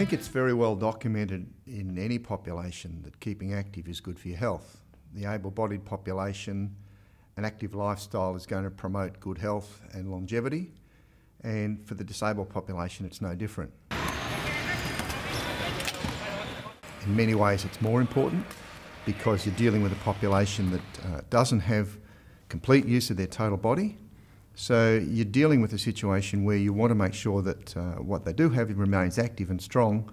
think it's very well documented in any population that keeping active is good for your health. The able-bodied population, an active lifestyle is going to promote good health and longevity, and for the disabled population it's no different. In many ways it's more important because you're dealing with a population that doesn't have complete use of their total body. So you're dealing with a situation where you want to make sure that what they do have remains active and strong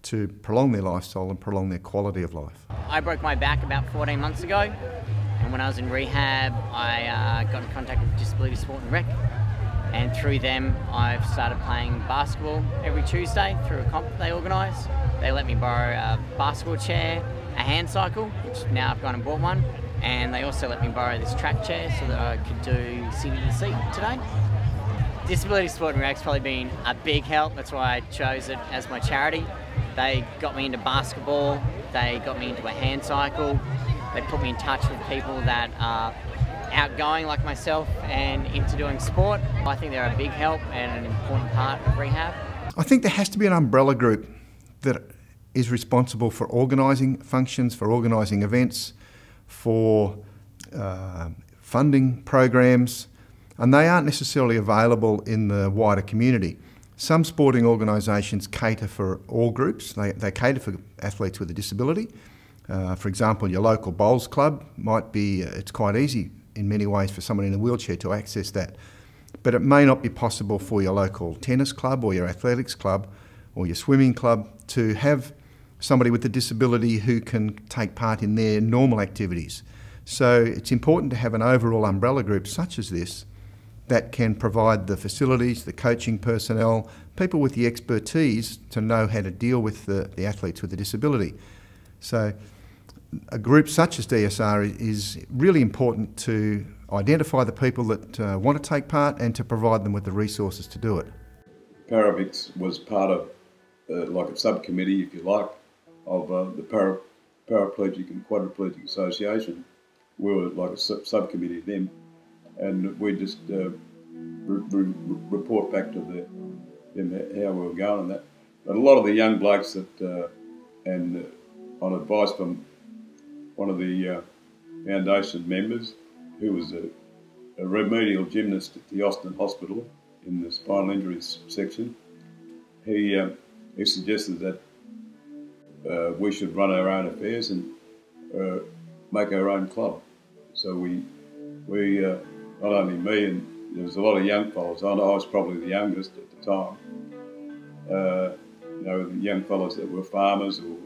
to prolong their lifestyle and prolong their quality of life. I broke my back about 14 months ago, and when I was in rehab I got in contact with Disability Sport and Rec, and through them I've started playing basketball every Tuesday through a comp they organise. They let me borrow a basketball chair, a hand cycle, which now I've gone and bought one, and they also let me borrow this track chair so that I could do city to seat today. Disability Sport and Rec's probably been a big help. That's why I chose it as my charity. They got me into basketball, they got me into a hand cycle, they put me in touch with people that are outgoing like myself and into doing sport. I think they're a big help and an important part of rehab. I think there has to be an umbrella group that is responsible for organising functions, for organising events, for funding programs, and they aren't necessarily available in the wider community. Some sporting organisations cater for all groups. They cater for athletes with a disability. For example, your local bowls club might be, it's quite easy in many ways for someone in a wheelchair to access that. But it may not be possible for your local tennis club or your athletics club or your swimming club to have somebody with a disability who can take part in their normal activities. So it's important to have an overall umbrella group such as this that can provide the facilities, the coaching personnel, people with the expertise to know how to deal with the athletes with a disability. So a group such as DSR is really important to identify the people that want to take part and to provide them with the resources to do it. Paravics was part of like a subcommittee, if you like, of the Paraplegic and Quadriplegic Association. We were like a subcommittee of them, and we just report back to them how we were going and that. But a lot of the young blokes that, and on advice from one of the foundation members, who was a remedial gymnast at the Austin Hospital in the spinal injuries section, he suggested that we should run our own affairs and make our own club. So we not only me, and there was a lot of young fellas. I was probably the youngest at the time. You know, the young fellas that were farmers or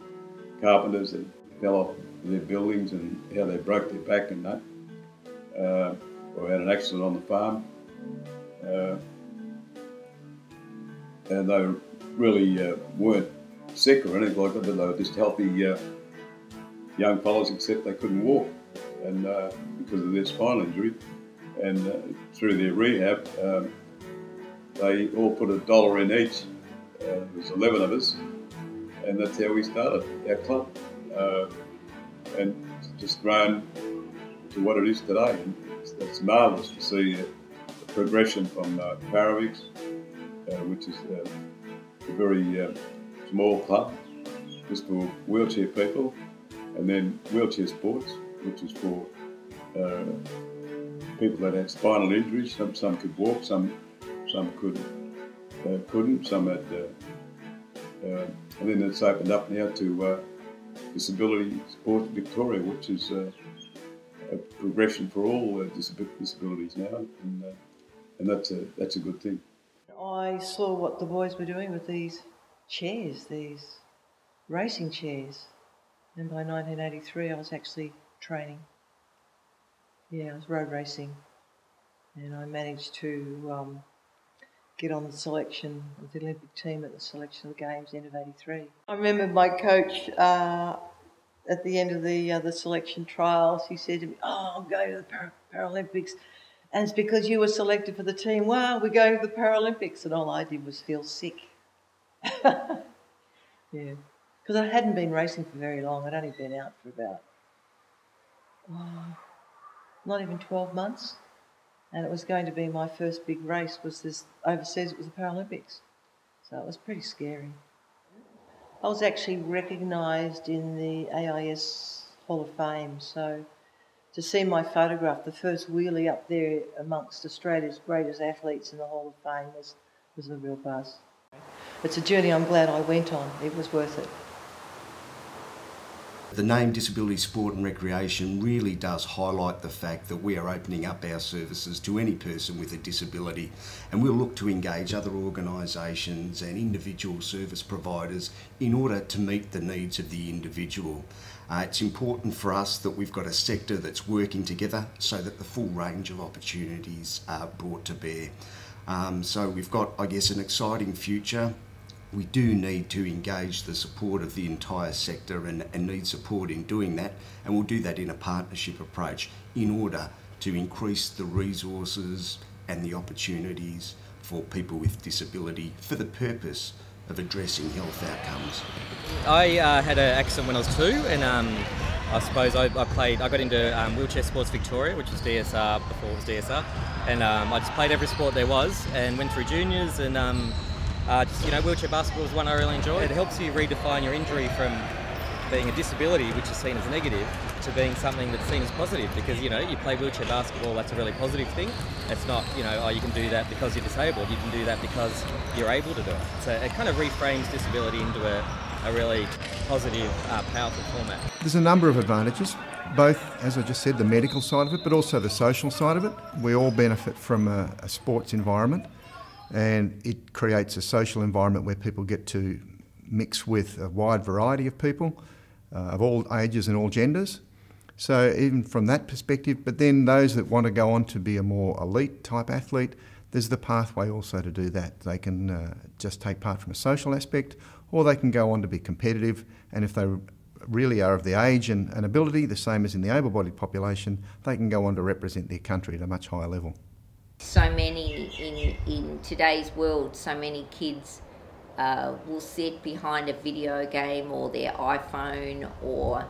carpenters that fell off their buildings and how they broke their back and that, or had an accident on the farm, and they really weren't sick or anything like that, but they were just healthy young fellas, except they couldn't walk, and because of their spinal injury. And through their rehab, they all put $1 in each. There was 11 of us, and that's how we started our club. And it's just grown to what it is today. And it's marvellous to see the progression from Paravics, which is a very small club just for wheelchair people, and then wheelchair sports, which is for people that had spinal injuries. Some could walk, some couldn't, some had, and then it's opened up now to Disability Sports Victoria, which is a progression for all disabilities now, and that's a good thing. I saw what the boys were doing with these chairs, these racing chairs, and by 1983 I was actually training. Yeah, I was road racing, and I managed to get on the selection of the Olympic team at the selection of the games end of '83. I remember my coach at the end of the selection trials, he said to me, "Oh, I'm going to the Paralympics, and it's because you were selected for the team. Wow, we're going to the Paralympics." And all I did was feel sick. Yeah, because I hadn't been racing for very long. I'd only been out for about not even 12 months, and it was going to be my first big race was this overseas. It was the Paralympics, so it was pretty scary. I was actually recognised in the AIS Hall of Fame, so to see my photograph, the first wheelie up there amongst Australia's greatest athletes in the Hall of Fame was a real buzz. It's a journey I'm glad I went on. It was worth it. The name Disability Sport and Recreation really does highlight the fact that we are opening up our services to any person with a disability, and we'll look to engage other organisations and individual service providers in order to meet the needs of the individual. It's important for us that we've got a sector that's working together so that the full range of opportunities are brought to bear. So we've got, I guess, an exciting future. We do need to engage the support of the entire sector and need support in doing that, and we'll do that in a partnership approach in order to increase the resources and the opportunities for people with disability for the purpose of addressing health outcomes. I had an accident when I was 2, and I suppose I got into Wheelchair Sports Victoria, which was DSR before it was DSR, and I just played every sport there was and went through juniors, and wheelchair basketball was one I really enjoyed. It helps you redefine your injury from being a disability, which is seen as negative, to being something that's seen as positive, because you play wheelchair basketball, that's a really positive thing. It's not, oh, you can do that because you're disabled, you can do that because you're able to do it. So it kind of reframes disability into a really positive, powerful format. There's a number of advantages, both, as I just said, the medical side of it, but also the social side of it. We all benefit from a sports environment, and it creates a social environment where people get to mix with a wide variety of people of all ages and all genders. So even from that perspective, but then those that want to go on to be a more elite type athlete, there's the pathway also to do that. They can just take part from a social aspect, or they can go on to be competitive, and if they really are of the age and ability, the same as in the able-bodied population, they can go on to represent their country at a much higher level. So many in today's world, so many kids will sit behind a video game or their iPhone or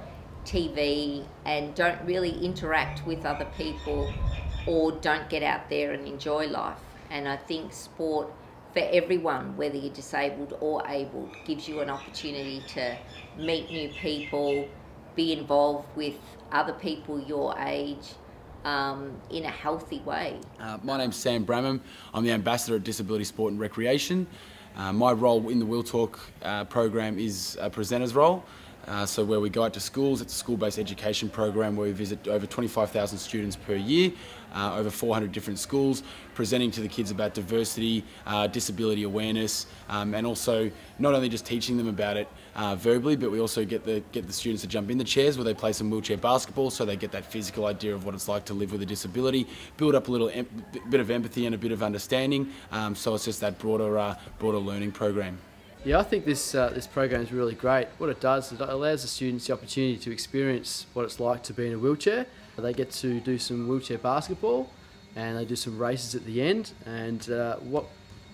TV and don't really interact with other people or don't get out there and enjoy life. And I think sport for everyone, whether you're disabled or able, gives you an opportunity to meet new people, be involved with other people your age, in a healthy way. My name's Sam Bramham. I'm the Ambassador at Disability Sport and Recreation. My role in the Wheel Talk program is a presenter's role. So where we go out to schools, it's a school-based education program where we visit over 25,000 students per year, over 400 different schools, presenting to the kids about diversity, disability awareness, and also not only just teaching them about it verbally, but we also get the students to jump in the chairs where they play some wheelchair basketball, so they get that physical idea of what it's like to live with a disability, build up a little bit of empathy and a bit of understanding. So it's just that broader learning program. Yeah, I think this program is really great. What it does is it allows the students the opportunity to experience what it's like to be in a wheelchair. They get to do some wheelchair basketball and they do some races at the end, and what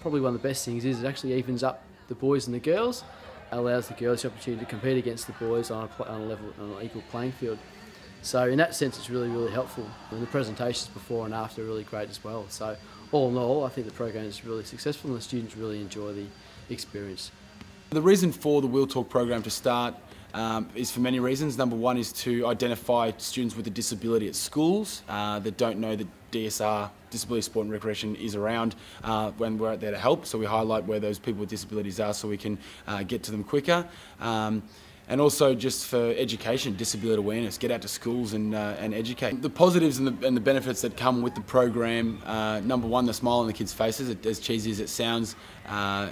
probably one of the best things is it actually evens up the boys and the girls. It allows the girls the opportunity to compete against the boys on an equal playing field. So in that sense it's really, really helpful, and the presentations before and after are really great as well. So all in all, I think the program is really successful and the students really enjoy the experience. The reason for the Wheel Talk program to start is for many reasons. Number one is to identify students with a disability at schools that don't know that DSR, Disability Sport and Recreation, is around when we're out there to help. So we highlight where those people with disabilities are so we can get to them quicker. And also just for education, disability awareness, get out to schools and educate. The positives and the benefits that come with the program, number one, the smile on the kids' faces. As cheesy as it sounds,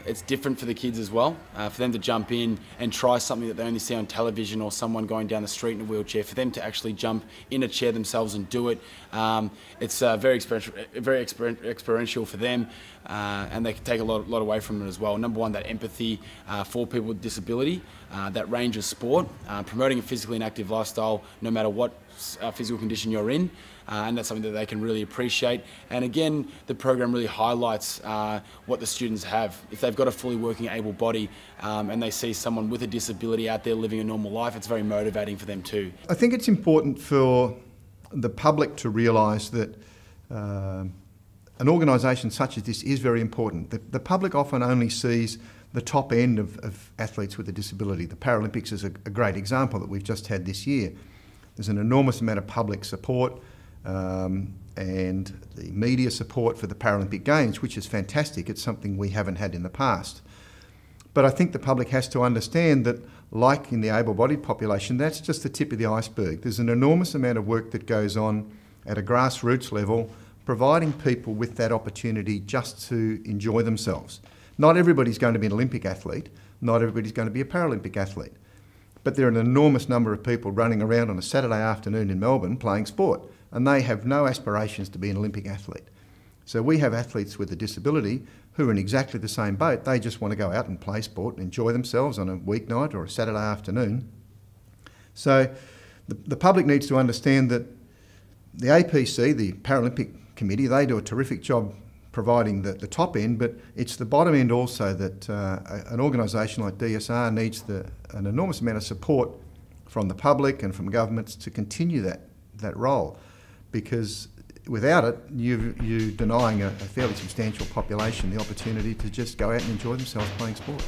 it's different for the kids as well. For them to jump in and try something that they only see on television or someone going down the street in a wheelchair, for them to actually jump in a chair themselves and do it, it's very experiential for them, and they can take a lot away from it as well. Number one, that empathy for people with disability, that range of sport, promoting a physically inactive lifestyle no matter what physical condition you're in, and that's something that they can really appreciate. And again, the program really highlights what the students have. If they've got a fully working able body and they see someone with a disability out there living a normal life, it's very motivating for them too. I think it's important for the public to realise that an organisation such as this is very important. The public often only sees the top end of athletes with a disability. The Paralympics is a great example that we've just had this year. There's an enormous amount of public support and the media support for the Paralympic Games, which is fantastic. It's something we haven't had in the past. But I think the public has to understand that, like in the able-bodied population, that's just the tip of the iceberg. There's an enormous amount of work that goes on at a grassroots level, providing people with that opportunity just to enjoy themselves. Not everybody's going to be an Olympic athlete, not everybody's going to be a Paralympic athlete. But there are an enormous number of people running around on a Saturday afternoon in Melbourne playing sport, and they have no aspirations to be an Olympic athlete. So we have athletes with a disability who are in exactly the same boat. They just want to go out and play sport and enjoy themselves on a weeknight or a Saturday afternoon. So the public needs to understand that the APC, the Paralympic Committee, they do a terrific job providing the top end, but it's the bottom end also that an organisation like DSR needs an enormous amount of support from the public and from governments to continue that role, because without it, you're denying a fairly substantial population the opportunity to just go out and enjoy themselves playing sport.